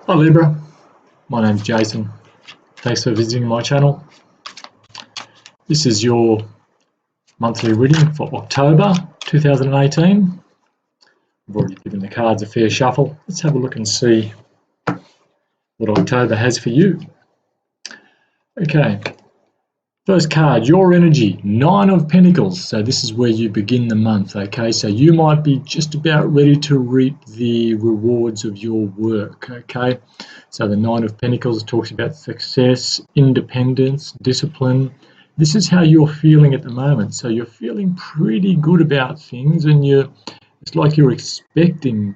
Hi Libra, my name's Jason. Thanks for visiting my channel. This is your monthly reading for October 2018. I've already given the cards a fair shuffle. Let's have a look and see what October has for you. Okay, first card, your energy, 9 of Pentacles. So this is where you begin the month, okay? So you might be just about ready to reap the rewards of your work, okay? So the 9 of Pentacles talks about success, independence, discipline. This is how you're feeling at the moment. So you're feeling pretty good about things, and it's like you're expecting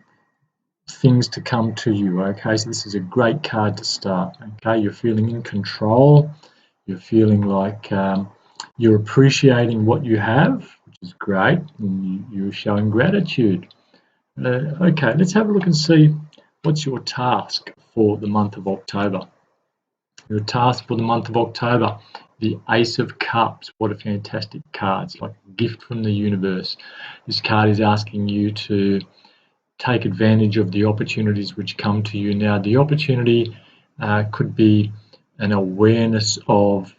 things to come to you, okay? So this is a great card to start, okay? You're feeling in control. You're feeling like you're appreciating what you have, which is great, and you're showing gratitude. Okay, let's have a look and see what's your task for the month of October. Your task for the month of October, the Ace of Cups. What a fantastic card. It's like a gift from the universe. This card is asking you to take advantage of the opportunities which come to you. Now, the opportunity could be an awareness of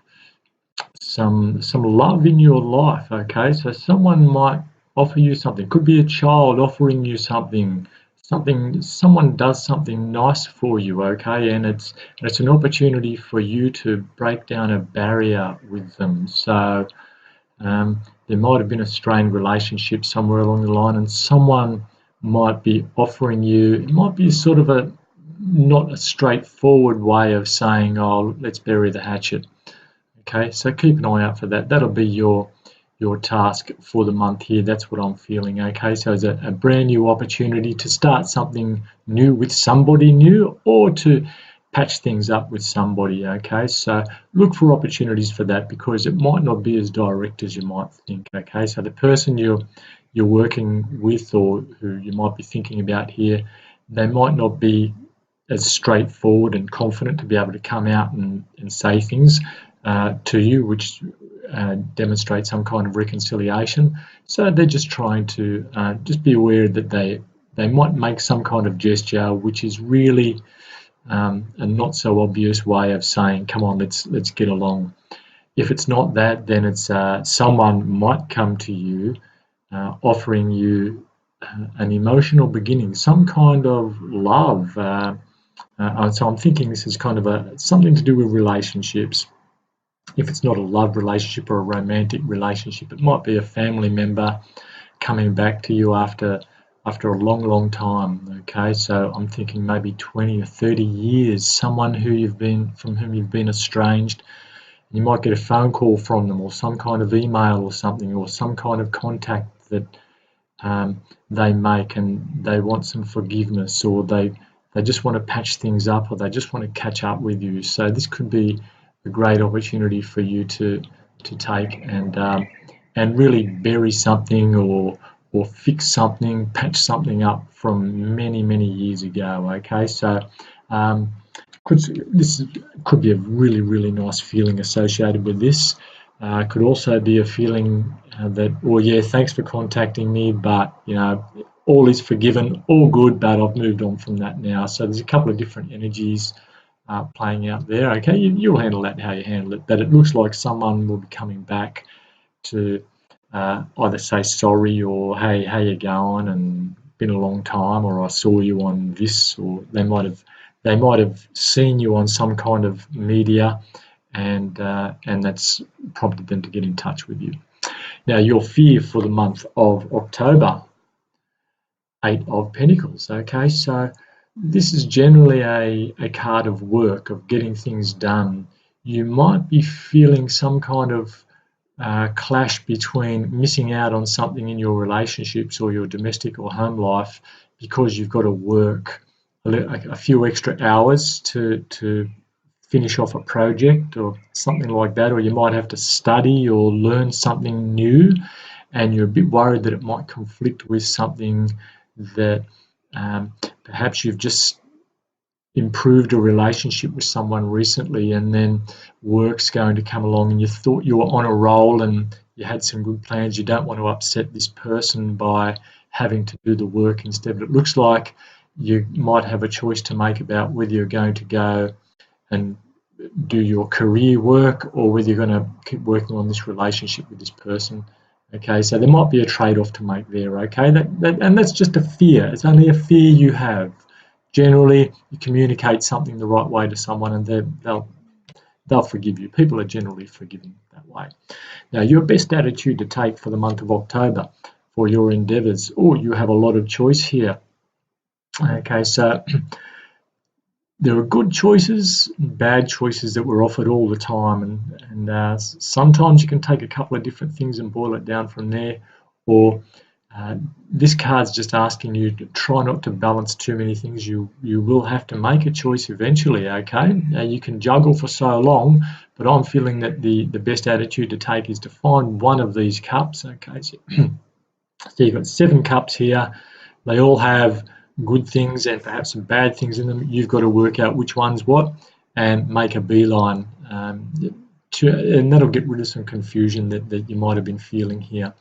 some love in your life, okay? So someone might offer you something. Could be a child offering you something. Someone does something nice for you, okay? And it's an opportunity for you to break down a barrier with them. So there might have been a strained relationship somewhere along the line, and someone might be offering you, it might be sort of a not a straightforward way of saying, oh, let's bury the hatchet. Okay, so keep an eye out for that. That'll be your task for the month here. That's what I'm feeling. Okay, so it's a brand new opportunity to start something new with somebody new, or to patch things up with somebody. Okay, so look for opportunities for that, because it might not be as direct as you might think. Okay, so the person you're working with, or who you might be thinking about here, they might not be as straightforward and confident to be able to come out and say things to you, which demonstrate some kind of reconciliation. So they're just trying to just be aware that they might make some kind of gesture which is really a not so obvious way of saying, come on, let's get along. If it's not that, then it's someone might come to you offering you an emotional beginning, some kind of love. So I'm thinking this is kind of something to do with relationships. If it's not a love relationship or a romantic relationship, it might be a family member coming back to you after a long time. Okay, so I'm thinking maybe 20 or 30 years, someone from whom you've been estranged. You might get a phone call from them, or some kind of email or something, or some kind of contact that they make, and they want some forgiveness, or they just want to patch things up, or they just want to catch up with you. So this could be a great opportunity for you to take and really bury something, or fix something, patch something up from many years ago. Okay, so this could be a really nice feeling associated with this. Could also be a feeling that, oh yeah, thanks for contacting me, but all is forgiven, all good, but I've moved on from that now. So there's a couple of different energies playing out there. Okay, you'll handle that how you handle it, but it looks like someone will be coming back to either say sorry, or hey, how you going, and been a long time, or I saw you on this, or they might have seen you on some kind of media, and that's prompted them to get in touch with you. Now, your fear for the month of October, 8 of Pentacles. Okay, so this is generally a card of work, of getting things done. You might be feeling some kind of clash between missing out on something in your relationships or your domestic or home life, because you've got to work a few extra hours to finish off a project or something like that, or you might have to study or learn something new, and you're a bit worried that it might conflict with something that perhaps you've just improved a relationship with someone recently, and then work's going to come along, and you thought you were on a roll and you had some good plans. You don't want to upset this person by having to do the work instead. But it looks like you might have a choice to make about whether you're going to go and do your career work or whether you're going to keep working on this relationship with this person. Okay, so there might be a trade-off to make there. Okay, and that's just a fear. It's only a fear you have. Generally, you communicate something the right way to someone, and they'll forgive you. People are generally forgiving that way. Now, your best attitude to take for the month of October for your endeavours. Oh, you have a lot of choice here. Okay, so there are good choices, bad choices that we're offered all the time, and sometimes you can take a couple of different things and boil it down from there, or this card's just asking you to try not to balance too many things. You will have to make a choice eventually, okay? Now, you can juggle for so long, but I'm feeling that the best attitude to take is to find one of these cups, okay? So you've got 7 cups here. They all have good things and perhaps some bad things in them. You've got to work out which one's what and make a beeline, and that'll get rid of some confusion that you might have been feeling here.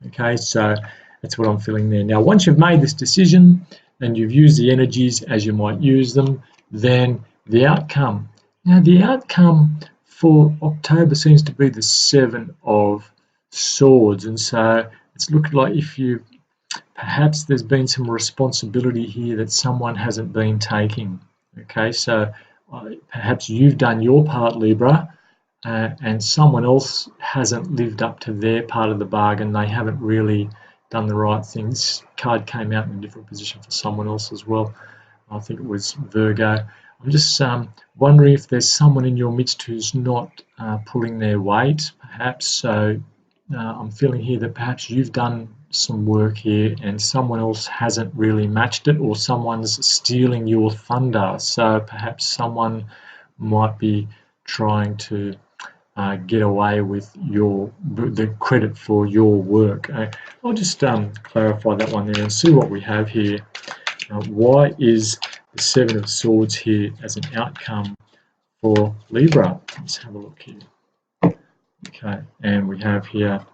Okay, so that's what I'm feeling there. Now, once you've made this decision and you've used the energies as you might use them, then the outcome. Now, the outcome for October seems to be the 7 of Swords, and so it's looking like perhaps there's been some responsibility here that someone hasn't been taking. Okay, so perhaps you've done your part, Libra, and someone else hasn't lived up to their part of the bargain. They haven't really done the right thing. This card came out in a different position for someone else as well. I think it was Virgo. I'm just wondering if there's someone in your midst who's not pulling their weight, perhaps. So I'm feeling here that perhaps you've done some work here and someone else hasn't really matched it, or someone's stealing your thunder. So perhaps someone might be trying to get away with the credit for your work. I'll just clarify that one there and see what we have here. Why is the 7 of Swords here as an outcome for Libra? Let's have a look here. Okay, and we have here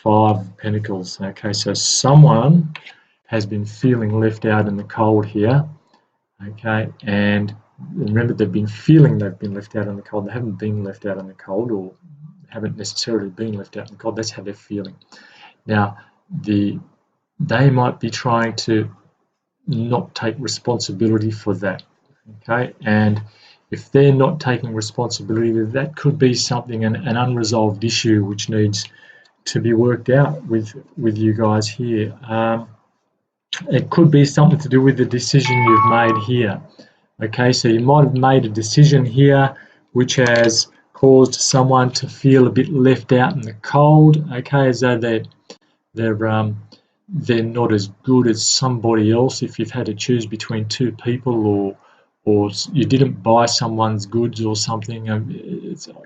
5 of Pentacles. Okay, so someone has been feeling left out in the cold here. Okay, and remember, they've been feeling they've been left out in the cold. They haven't been left out in the cold, or haven't necessarily been left out in the cold. That's how they're feeling. Now, they might be trying to not take responsibility for that. Okay, and if they're not taking responsibility, that could be something, an unresolved issue which needs to be worked out with you guys here. It could be something to do with the decision you've made here. Okay, so you might have made a decision here which has caused someone to feel a bit left out in the cold. Okay, as though they're not as good as somebody else. If you've had to choose between 2 people, or you didn't buy someone's goods or something, I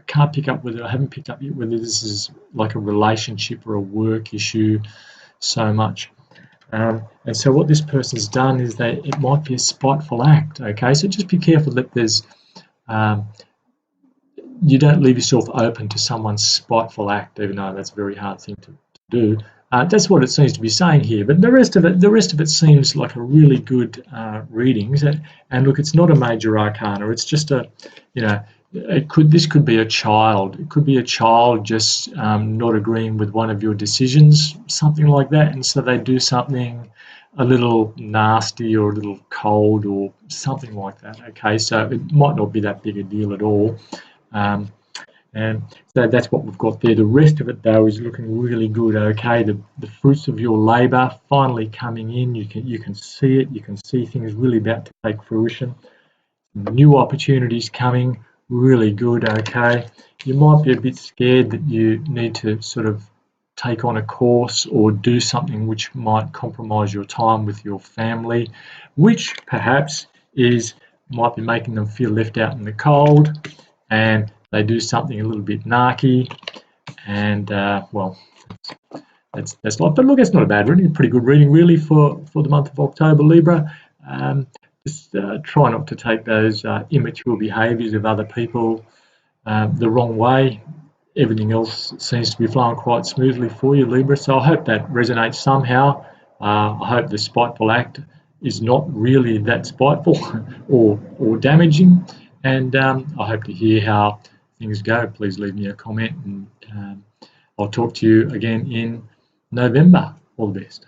can't pick up whether I haven't picked up yet whether this is like a relationship or a work issue so much. And so what this person's done is it might be a spiteful act. Okay, so just be careful that there's you don't leave yourself open to someone's spiteful act, even though that's a very hard thing to do. That's what it seems to be saying here. But the rest of it seems like a really good reading. And look, it's not a major arcana. It's just this could be a child. It could be a child just not agreeing with one of your decisions, something like that. And so they do something a little nasty or a little cold or something like that. Okay, so it might not be that big a deal at all. And so that's what we've got there. The rest of it, though, is looking really good. Okay, the fruits of your labour finally coming in. You can see it. You can see things really about to take fruition. New opportunities coming. Really good. Okay, you might be a bit scared that you need to sort of take on a course or do something which might compromise your time with your family, which perhaps might be making them feel left out in the cold, and they do something a little bit narky, and well, that's life. But look, it's not a bad reading, a pretty good reading really for the month of October, Libra. Just try not to take those immature behaviours of other people the wrong way. Everything else seems to be flowing quite smoothly for you, Libra. So I hope that resonates somehow. I hope the spiteful act is not really that spiteful or damaging. And I hope to hear how things go. Please leave me a comment, and I'll talk to you again in November. All the best.